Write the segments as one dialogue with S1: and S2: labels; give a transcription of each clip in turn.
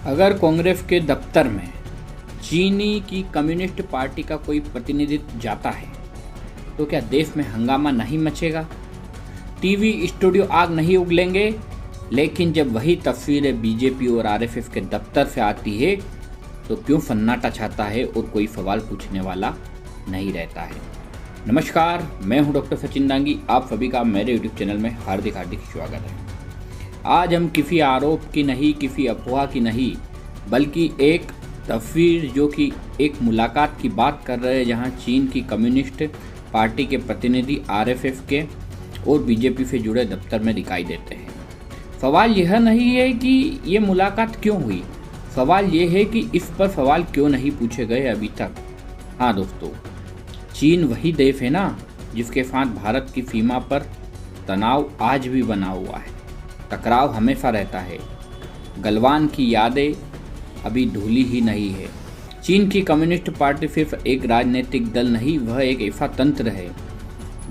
S1: अगर कांग्रेस के दफ्तर में चीनी की कम्युनिस्ट पार्टी का कोई प्रतिनिधित्व जाता है तो क्या देश में हंगामा नहीं मचेगा, टीवी स्टूडियो आग नहीं उगलेंगे। लेकिन जब वही तस्वीरें बीजेपी और आरएसएस के दफ्तर से आती है तो क्यों सन्नाटा छाता है और कोई सवाल पूछने वाला नहीं रहता है। नमस्कार, मैं हूं डॉक्टर सचिन डांगी। आप सभी का मेरे यूट्यूब चैनल में हार्दिक स्वागत है। आज हम किसी आरोप की नहीं, किसी अफवाह की नहीं, बल्कि एक तस्वीर जो कि एक मुलाकात की बात कर रहे हैं, जहां चीन की कम्युनिस्ट पार्टी के प्रतिनिधि आरएसएस के और बीजेपी से जुड़े दफ्तर में दिखाई देते हैं। सवाल यह नहीं है कि ये मुलाकात क्यों हुई, सवाल ये है कि इस पर सवाल क्यों नहीं पूछे गए अभी तक। हाँ दोस्तों, चीन वही देश है ना जिसके साथ भारत की सीमा पर तनाव आज भी बना हुआ है, टकराव हमेशा रहता है। गलवान की यादें अभी धुली ही नहीं है। चीन की कम्युनिस्ट पार्टी सिर्फ एक राजनीतिक दल नहीं, वह एक ऐसा तंत्र है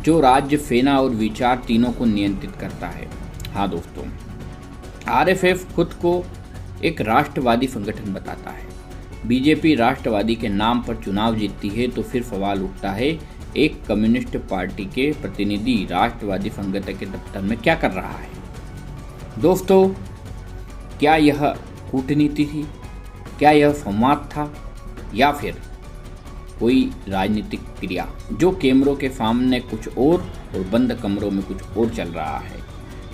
S1: जो राज्य, सेना और विचार तीनों को नियंत्रित करता है। हाँ दोस्तों, आरएसएस खुद को एक राष्ट्रवादी संगठन बताता है। बीजेपी राष्ट्रवादी के नाम पर चुनाव जीतती है तो फिर सवाल उठता है, एक कम्युनिस्ट पार्टी के प्रतिनिधि राष्ट्रवादी संगठन के दफ्तर में क्या कर रहा है। दोस्तों, क्या यह कूटनीति थी, क्या यह संवाद था, या फिर कोई राजनीतिक क्रिया जो कैमरों के सामने कुछ और बंद कमरों में कुछ और चल रहा है।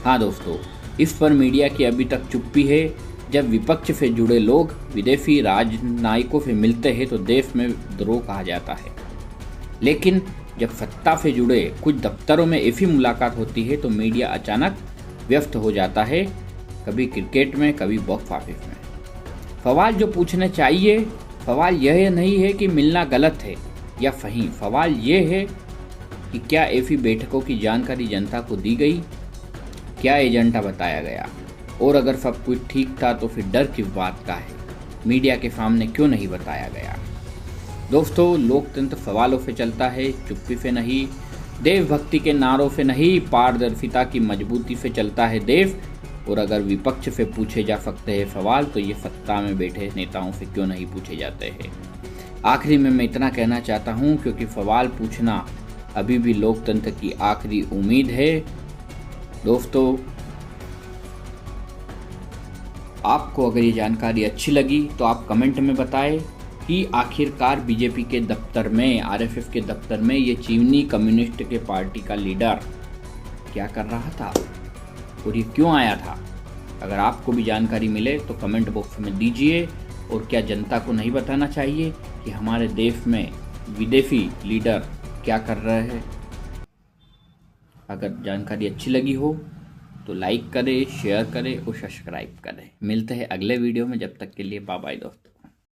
S1: हाँ दोस्तों, इस पर मीडिया की अभी तक चुप्पी है। जब विपक्ष से जुड़े लोग विदेशी राजनयिकों से मिलते हैं तो देश में द्रोह कहा जाता है, लेकिन जब सत्ता से जुड़े कुछ दफ्तरों में ऐसी मुलाकात होती है तो मीडिया अचानक व्यस्त हो जाता है, कभी क्रिकेट में, कभी बॉक्स ऑफिस में। सवाल जो पूछने चाहिए, सवाल यह नहीं है कि मिलना गलत है या सही, सवाल यह है कि क्या ऐसी बैठकों की जानकारी जनता को दी गई, क्या एजेंडा बताया गया, और अगर सब कुछ ठीक था तो फिर डर किस बात का है, मीडिया के सामने क्यों नहीं बताया गया। दोस्तों, लोकतंत्र सवालों से चलता है, चुप्पी से नहीं, देशभक्ति के नारों से नहीं, पारदर्शिता की मजबूती से चलता है देश। और अगर विपक्ष से पूछे जा सकते हैं सवाल तो ये सत्ता में बैठे नेताओं से क्यों नहीं पूछे जाते हैं। आखिरी में मैं इतना कहना चाहता हूँ, क्योंकि सवाल पूछना अभी भी लोकतंत्र की आखिरी उम्मीद है। दोस्तों, आपको अगर ये जानकारी अच्छी लगी तो आप कमेंट में बताएं कि आखिरकार बीजेपी के दफ्तर में, आरएसएस के दफ्तर में ये चीनी कम्युनिस्ट के पार्टी का लीडर क्या कर रहा था और ये क्यों आया था। अगर आपको भी जानकारी मिले तो कमेंट बॉक्स में दीजिए। और क्या जनता को नहीं बताना चाहिए कि हमारे देश में विदेशी लीडर क्या कर रहे हैं। अगर जानकारी अच्छी लगी हो तो लाइक करें, शेयर करें और सब्सक्राइब करें। मिलते हैं अगले वीडियो में, जब तक के लिए बाय बाय दोस्तों।